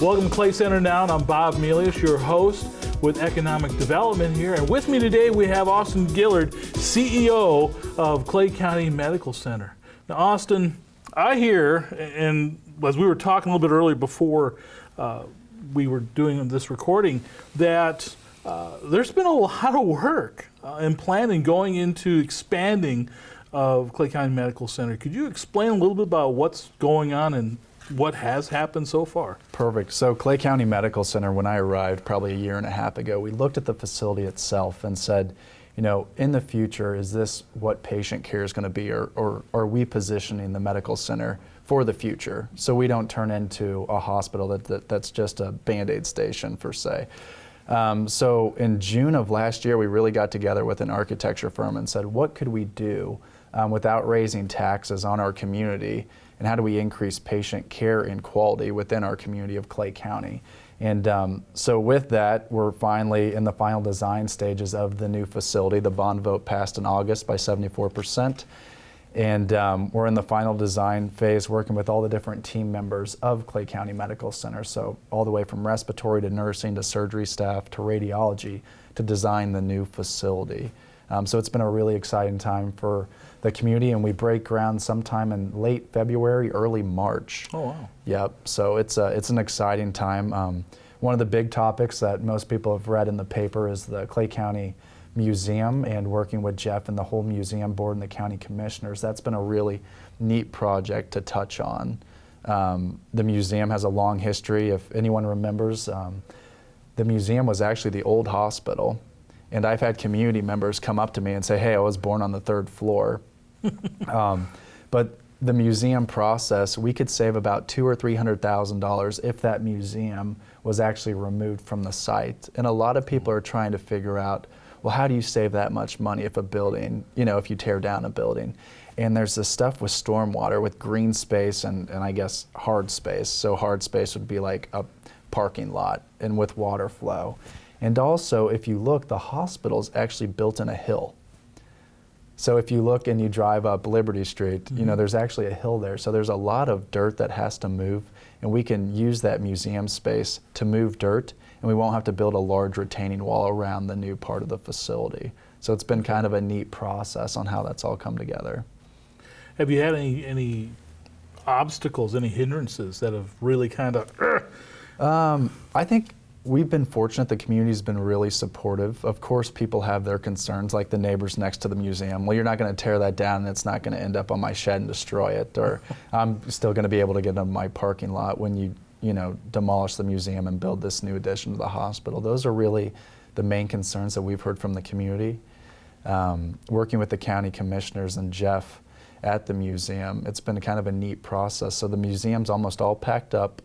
Welcome to Clay Center Now. I'm Bob Melius, your host with Economic Development here. And with me today, we have Austin Gillard, CEO of Clay County Medical Center. Now, Austin, I hear, and as we were talking a little bit earlier before we were doing this recording, that there's been a lot of work in planning going into expanding of Clay County Medical Center. Could you explain a little bit about what's going on and what has happened so far? Perfect. So Clay County Medical Center, when I arrived probably a year and a half ago, we looked at the facility itself and said, you know, in the future, is this what patient care is going to be, or are we positioning the medical center for the future so we don't turn into a hospital that's just a Band-Aid station, per se. So in June of last year, we really got together with an architecture firm and said, what could we do without raising taxes on our community, and how do we increase patient care and quality within our community of Clay County? And so with that, we're finally in the final design stages of the new facility. The bond vote passed in August by 74%. And we're in the final design phase, working with all the different team members of Clay County Medical Center. So all the way from respiratory to nursing to surgery staff to radiology to design the new facility. So it's been a really exciting time for the community, and we break ground sometime in late February, early March. Oh, wow. Yep, so it's an exciting time. One of the big topics that most people have read in the paper is the Clay County Museum, and working with Jeff and the whole museum board and the county commissioners. That's been a really neat project to touch on. The museum has a long history. If anyone remembers, the museum was actually the old hospital. And I've had community members come up to me and say, hey, I was born on the 3rd floor. But the museum process, we could save about $200,000 or $300,000 if that museum was actually removed from the site. And a lot of people are trying to figure out, well, how do you save that much money if a building, you know, if you tear down a building? And there's this stuff with stormwater, with green space and I guess hard space. So hard space would be like a parking lot, and with water flow. And also, if you look, the hospital's actually built in a hill. So if you look and you drive up Liberty Street, you know, there's actually a hill there. So there's a lot of dirt that has to move, and we can use that museum space to move dirt, and we won't have to build a large retaining wall around the new part of the facility. So it's been kind of a neat process on how that's all come together. Have you had any obstacles, any hindrances that have really kind of... I think we've been fortunate. The community's been really supportive. Of course, people have their concerns, like the neighbors next to the museum. Well, you're not going to tear that down, and it's not going to end up on my shed and destroy it. Or I'm still going to be able to get into my parking lot when you know, demolish the museum and build this new addition to the hospital. Those are really the main concerns that we've heard from the community. Working with the county commissioners and Jeff at the museum, it's been kind of a neat process. So the museum's almost all packed up,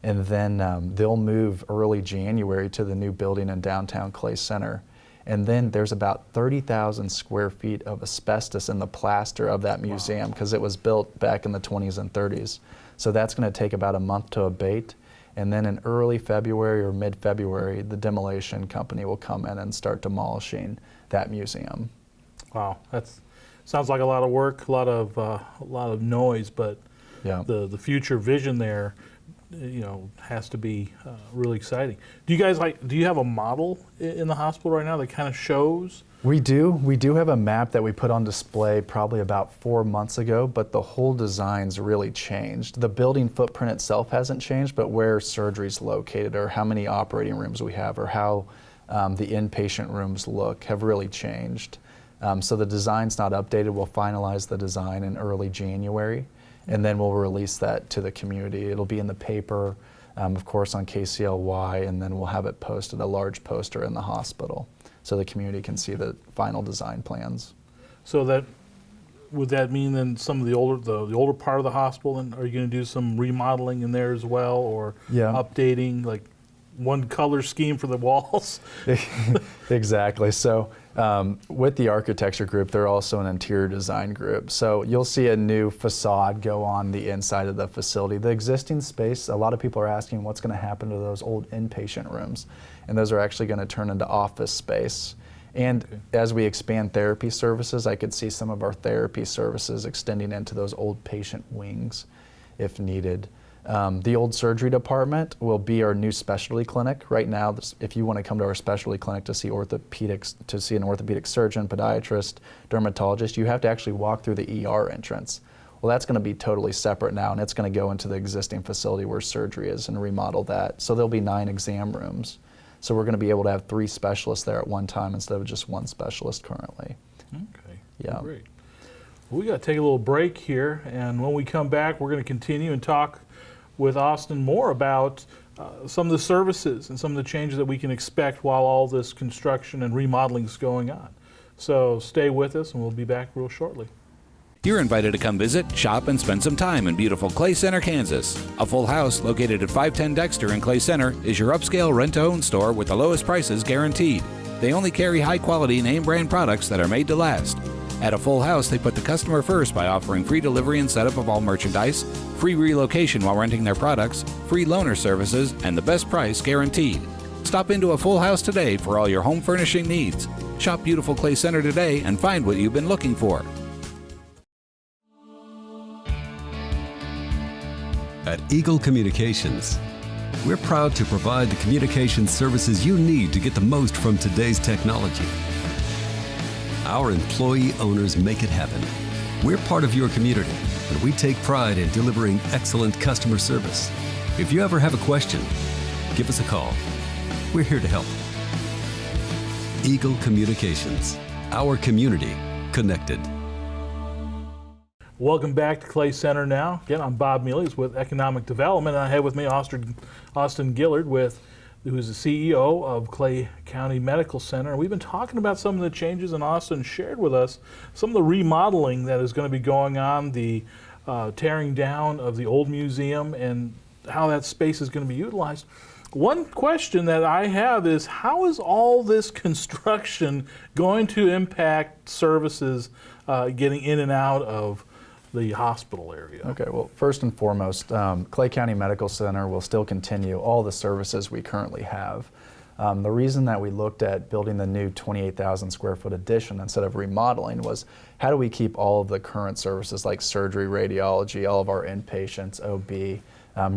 and then they'll move early January to the new building in downtown Clay Center. And then there's about 30,000 square feet of asbestos in the plaster of that museum, because it was built back in the 20s and 30s. So that's going to take about a month to abate. And then in early February or mid-February, the demolition company will come in and start demolishing that museum. Wow, that sounds like a lot of work, a lot of noise, but yeah. The future vision there, you know, has to be really exciting. Do you have a model in the hospital right now that kind of shows? We do have a map that we put on display probably about 4 months ago, but the whole design's really changed. The building footprint itself hasn't changed, but where surgery's located, or how many operating rooms we have, or how the inpatient rooms look have really changed. So the design's not updated. We'll finalize the design in early January, and then we'll release that to the community. It'll be in the paper, of course, on KCLY, and then we'll have it posted, a large poster in the hospital, so the community can see the final design plans. So would that mean then some of the older part of the hospital, and are you going to do some remodeling in there as well, or updating, like one color scheme for the walls? Exactly. So with the architecture group, they're also an interior design group. So you'll see a new facade go on the inside of the facility. The existing space, a lot of people are asking what's going to happen to those old inpatient rooms. And those are actually going to turn into office space. And as we expand therapy services, I could see some of our therapy services extending into those old patient wings if needed. The old surgery department will be our new specialty clinic. Right now, if you want to come to our specialty clinic to see orthopedics, to see an orthopedic surgeon, podiatrist, dermatologist, you have to actually walk through the ER entrance. Well, that's going to be totally separate now, and it's going to go into the existing facility where surgery is and remodel that. So there'll be 9 exam rooms. So we're going to be able to have 3 specialists there at one time instead of just 1 specialist currently. Okay, Yeah. great. Well, we got to take a little break here, and when we come back, we're going to continue and talk with Austin more about some of the services and some of the changes that we can expect while all this construction and remodeling is going on. So stay with us, and we'll be back real shortly. You're invited to come visit, shop, and spend some time in beautiful Clay Center, Kansas. A full house located at 510 Dexter in Clay Center is your upscale rent-to-own store with the lowest prices guaranteed. They only carry high-quality name-brand products that are made to last. At a full house, they put the customer first by offering free delivery and setup of all merchandise, free relocation while renting their products, free loaner services, and the best price guaranteed. Stop into a full house today for all your home furnishing needs. Shop beautiful Clay Center today and find what you've been looking for. At Eagle Communications, we're proud to provide the communications services you need to get the most from today's technology. Our employee owners make it happen. We're part of your community, and we take pride in delivering excellent customer service. If you ever have a question, give us a call. We're here to help. Eagle Communications, our community connected. Welcome back to Clay Center now. Again, I'm Bob Mealy with Economic Development, and I have with me Austin Gillard, who's the CEO of Clay County Medical Center. And we've been talking about some of the changes, and Austin shared with us some of the remodeling that is going to be going on, the tearing down of the old museum, and how that space is going to be utilized. One question that I have is, how is all this construction going to impact services getting in and out of the hospital area? Okay, well, first and foremost, Clay County Medical Center will still continue all the services we currently have. The reason that we looked at building the new 28,000 square foot addition instead of remodeling was, how do we keep all of the current services like surgery, radiology, all of our inpatients, OB,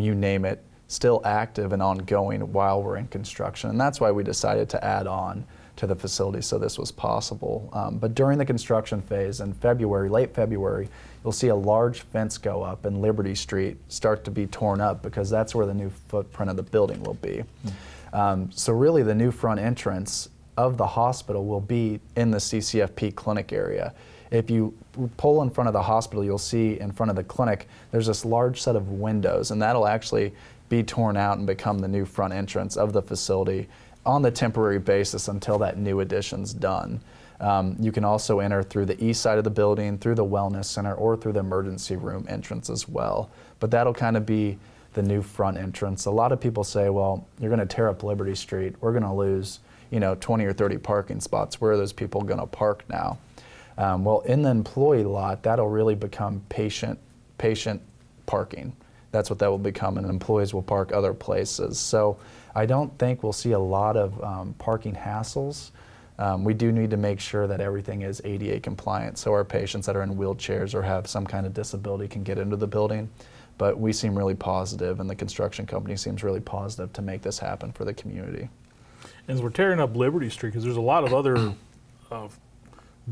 you name it, still active and ongoing while we're in construction. And that's why we decided to add on to the facility so this was possible. But during the construction phase in February, late February, you'll see a large fence go up and Liberty Street start to be torn up because that's where the new footprint of the building will be. So really the new front entrance of the hospital will be in the CCFP clinic area. If you pull in front of the hospital, you'll see in front of the clinic, there's this large set of windows, and that'll actually be torn out and become the new front entrance of the facility on the temporary basis until that new addition's done. You can also enter through the east side of the building, through the wellness center, or through the emergency room entrance as well. But that'll kind of be the new front entrance. A lot of people say, well, you're going to tear up Liberty Street. We're going to lose, 20 or 30 parking spots. Where are those people going to park now? Well, in the employee lot, that'll really become patient parking. That's what that will become, and employees will park other places. So I don't think we'll see a lot of parking hassles. We do need to make sure that everything is ADA compliant, so our patients that are in wheelchairs or have some kind of disability can get into the building. But we seem really positive, and the construction company seems really positive to make this happen for the community. As we're tearing up Liberty Street, because there's a lot of other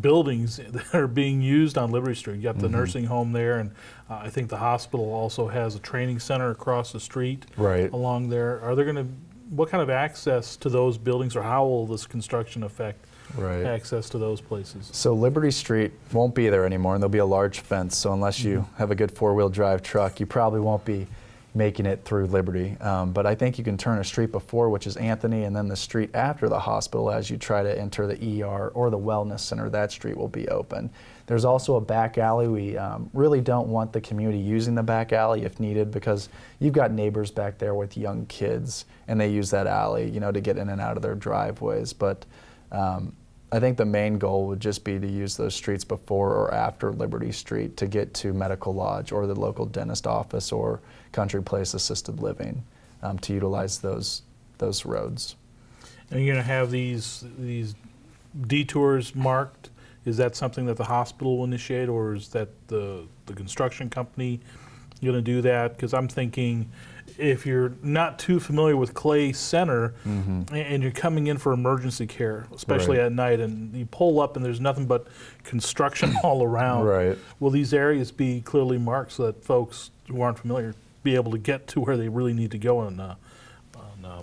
buildings that are being used on Liberty Street. You got the nursing home there, and I think the hospital also has a training center across the street along there. Are there going to, what kind of access to those buildings, or how will this construction affect access to those places? So Liberty Street won't be there anymore, and there'll be a large fence, so unless you have a good four-wheel drive truck, you probably won't be making it through Liberty. But I think you can turn a street before, which is Anthony, and then the street after the hospital as you try to enter the ER or the wellness center. That street will be open. There's also a back alley. We really don't want the community using the back alley if needed, because you've got neighbors back there with young kids, and they use that alley, to get in and out of their driveways. But I think the main goal would just be to use those streets before or after Liberty Street to get to Medical Lodge or the local dentist office or Country Place Assisted Living, to utilize those roads. And you're going to have these detours marked. Is that something that the hospital will initiate, or is that the construction company going to do that? Because I'm thinking, if you're not too familiar with Clay Center and you're coming in for emergency care, especially Right. at night, and you pull up and there's nothing but construction all around, Right. will these areas be clearly marked so that folks who aren't familiar be able to get to where they really need to go on a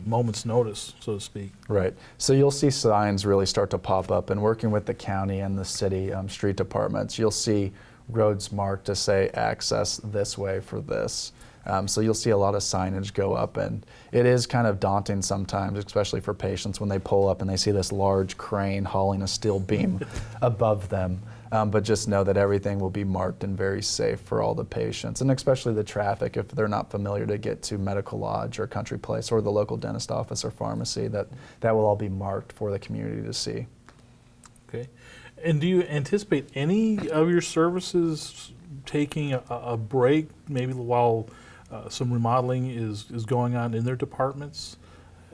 moment's notice, so to speak? Right. So you'll see signs really start to pop up, and working with the county and the city street departments, you'll see roads marked to say access this way for this. So you'll see a lot of signage go up, and it is kind of daunting sometimes, especially for patients when they pull up and they see this large crane hauling a steel beam above them. But just know that everything will be marked and very safe for all the patients, and especially the traffic if they're not familiar to get to Medical Lodge or Country Place or the local dentist office or pharmacy, that will all be marked for the community to see. Okay. And do you anticipate any of your services taking a break, maybe while some remodeling is going on in their departments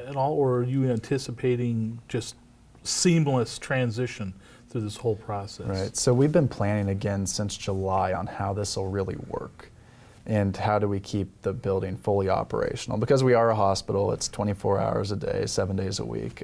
at all, or are you anticipating just seamless transition through this whole process? Right. So we've been planning again since July on how this will really work and how do we keep the building fully operational. Because we are a hospital, it's 24 hours a day, 7 days a week,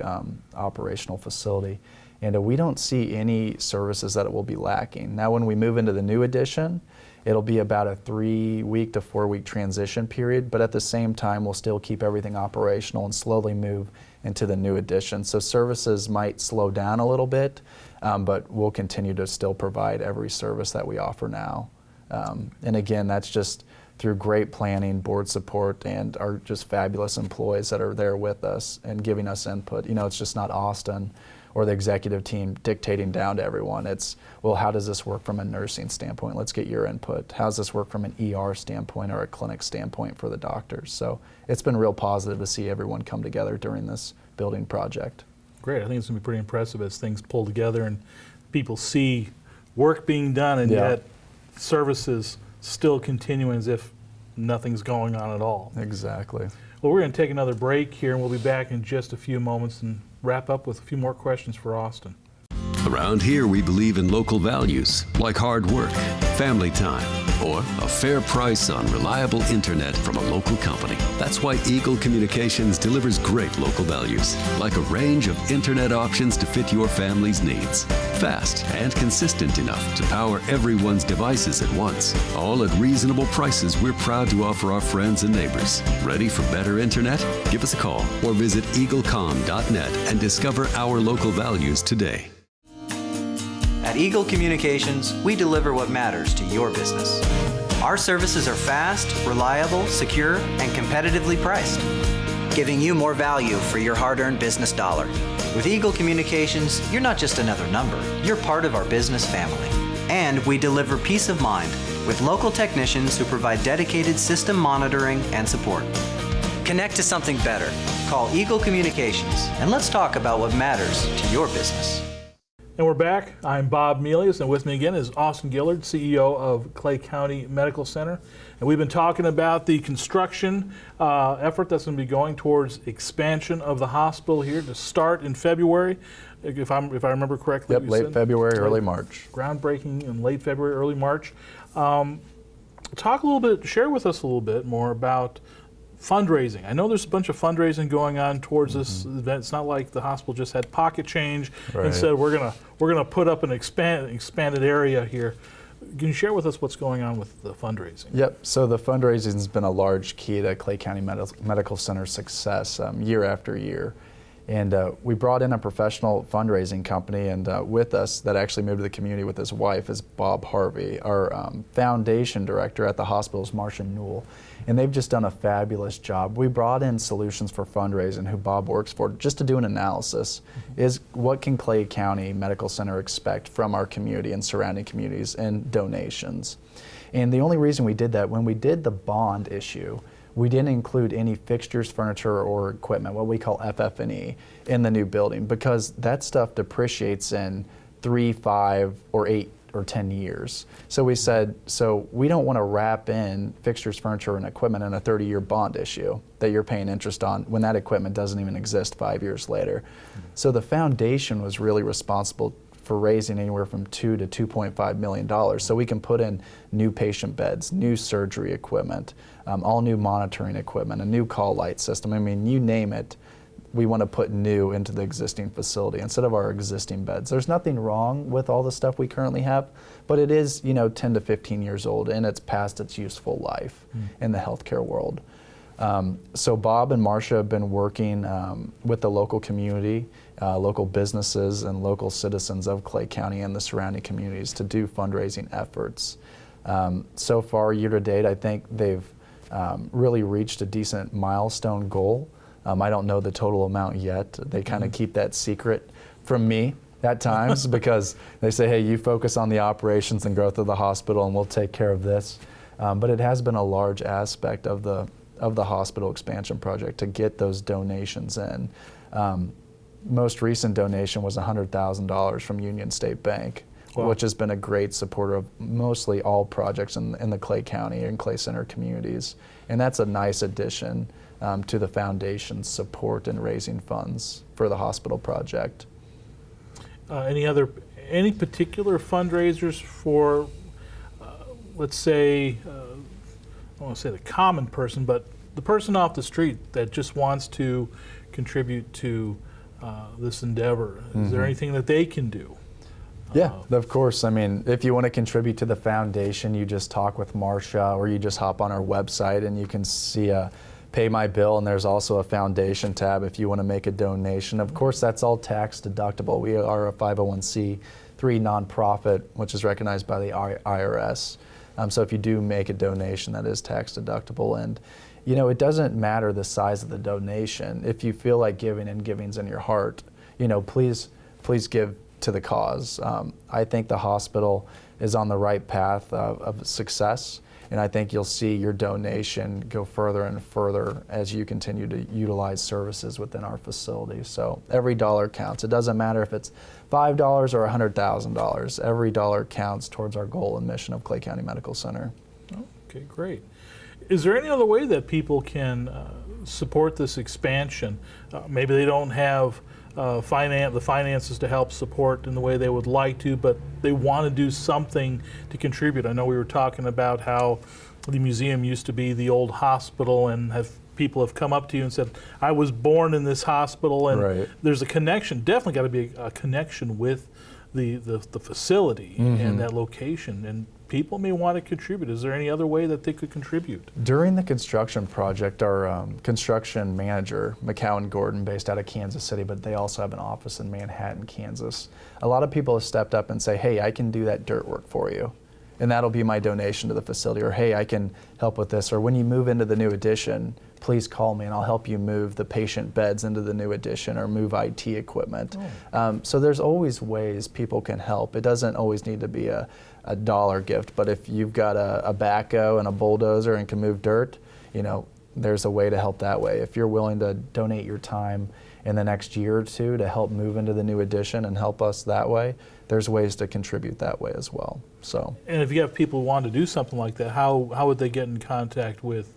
operational facility. And we don't see any services that it will be lacking. Now, when we move into the new addition, it'll be about a 3-week to 4-week transition period, but at the same time, we'll still keep everything operational and slowly move into the new addition. So services might slow down a little bit, but we'll continue to still provide every service that we offer now. And again, that's just through great planning, board support, and our just fabulous employees that are there with us and giving us input. You know, it's just not Austin or the executive team dictating down to everyone. It's, well, how does this work from a nursing standpoint? Let's get your input. How does this work from an ER standpoint or a clinic standpoint for the doctors? So it's been real positive to see everyone come together during this building project. Great. I think it's going to be pretty impressive as things pull together and people see work being done and yet services still continuing as if nothing's going on at all. Exactly. Well, we're going to take another break here, and we'll be back in just a few moments and wrap up with a few more questions for Austin. Around here, we believe in local values like hard work, family time, or a fair price on reliable internet from a local company. That's why Eagle Communications delivers great local values, like a range of internet options to fit your family's needs. Fast and consistent enough to power everyone's devices at once. All at reasonable prices we're proud to offer our friends and neighbors. Ready for better internet? Give us a call or visit eaglecom.net and discover our local values today. At Eagle Communications, we deliver what matters to your business. Our services are fast, reliable, secure, and competitively priced, giving you more value for your hard-earned business dollar. With Eagle Communications, you're not just another number, you're part of our business family. And we deliver peace of mind with local technicians who provide dedicated system monitoring and support. Connect to something better. Call Eagle Communications, and let's talk about what matters to your business. And we're back. I'm Bob Melius, and with me again is Austin Gillard, CEO of Clay County Medical Center. And we've been talking about the construction effort that's going to be going towards expansion of the hospital here to start in February, if I remember correctly. Yep, late February, early March. Groundbreaking in late February, early March. Talk a little bit, share with us a little bit more about fundraising. I know there's a bunch of fundraising going on towards this event. It's not like the hospital just had pocket change and said we're gonna put up an expanded area here. Can you share with us what's going on with the fundraising? Yep. So the fundraising has been a large key to Clay County Medical Center's success year after year. And we brought in a professional fundraising company, and with us that actually moved to the community with his wife is Bob Harvey. Our foundation director at the hospital is Marcia Newell, and they've just done a fabulous job. We brought in Solutions for Fundraising, who Bob works for, just to do an analysis. Is what can Clay County Medical Center expect from our community and surrounding communities and donations? And the only reason we did that, when we did the bond issue, we didn't include any fixtures, furniture, or equipment, what we call FF&E, in the new building, because that stuff depreciates in 3, 5, or 8 or 10 years. So we said, so we don't want to wrap in fixtures, furniture, and equipment in a 30-year bond issue that you're paying interest on when that equipment doesn't even exist 5 years later. So the foundation was really responsible for raising anywhere from $2 to $2.5 million. So we can put in new patient beds, new surgery equipment, all new monitoring equipment, a new call light system. I mean, you name it, we want to put new into the existing facility instead of our existing beds. There's nothing wrong with all the stuff we currently have, but it is, 10 to 15 years old and it's past its useful life in the healthcare world. So Bob and Marcia have been working with the local community, local businesses and local citizens of Clay County and the surrounding communities to do fundraising efforts. So far, year to date, I think they've really reached a decent milestone goal. I don't know the total amount yet. They kind of keep that secret from me at times because they say, hey, you focus on the operations and growth of the hospital and we'll take care of this. But it has been a large aspect of the hospital expansion project to get those donations in. Most recent donation was $100,000 from Union State Bank, wow, which has been a great supporter of mostly all projects in the Clay County and Clay Center communities. And that's a nice addition to the foundation's support in raising funds for the hospital project. Any particular fundraisers for, let's say, I don't want to say the common person, but the person off the street that just wants to contribute to this endeavor? Is there anything that they can do? Yeah, of course. I mean, if you want to contribute to the foundation, you just talk with Marcia or you just hop on our website and you can see a Pay My Bill, and there's also a foundation tab if you want to make a donation. Of course, that's all tax deductible. We are a 501c3 nonprofit, which is recognized by the IRS. So if you do make a donation, that is tax deductible. And it doesn't matter the size of the donation. If you feel like giving and giving's in your heart, please give to the cause. I think the hospital is on the right path of success, and I think you'll see your donation go further and further as you continue to utilize services within our facility. So every dollar counts. It doesn't matter if it's $5 or $100,000. Every dollar counts towards our goal and mission of Clay County Medical Center. Okay, great. Is there any other way that people can support this expansion? Maybe they don't have the finances to help support in the way they would like to, but they want to do something to contribute. I know we were talking about how the museum used to be the old hospital, and people have come up to you and said, I was born in this hospital, and right, there's a connection, definitely got to be a connection with the facility and that location, and people may want to contribute. Is there any other way that they could contribute? During the construction project, our construction manager, McCowan Gordon, based out of Kansas City, but they also have an office in Manhattan, Kansas. A lot of people have stepped up and say, hey, I can do that dirt work for you, and that'll be my donation to the facility, or hey, I can help with this, or when you move into the new addition, please call me and I'll help you move the patient beds into the new addition or move IT equipment. So there's always ways people can help. It doesn't always need to be a dollar gift, but if you've got a backhoe and a bulldozer and can move dirt, there's a way to help that way. If you're willing to donate your time in the next year or two to help move into the new addition and help us that way, there's ways to contribute that way as well. So. And if you have people who want to do something like that, how would they get in contact with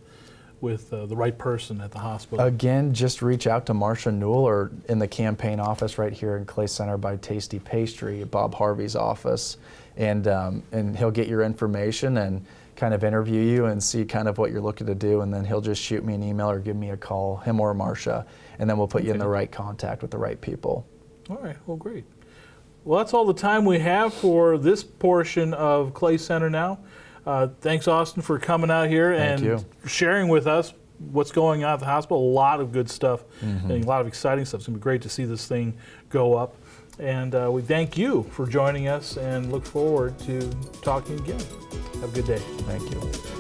the right person at the hospital? Again, just reach out to Marcia Newell or in the campaign office right here in Clay Center by Tasty Pastry, Bob Harvey's office, and he'll get your information and kind of interview you and see kind of what you're looking to do, and then he'll just shoot me an email or give me a call, him or Marcia, and then we'll put you in the right contact with the right people. All right, well, great. Well, that's all the time we have for this portion of Clay Center now. Thanks, Austin, for coming out here and sharing with us what's going on at the hospital. A lot of good stuff and a lot of exciting stuff. It's going to be great to see this thing go up. And we thank you for joining us and look forward to talking again. Have a good day. Thank you.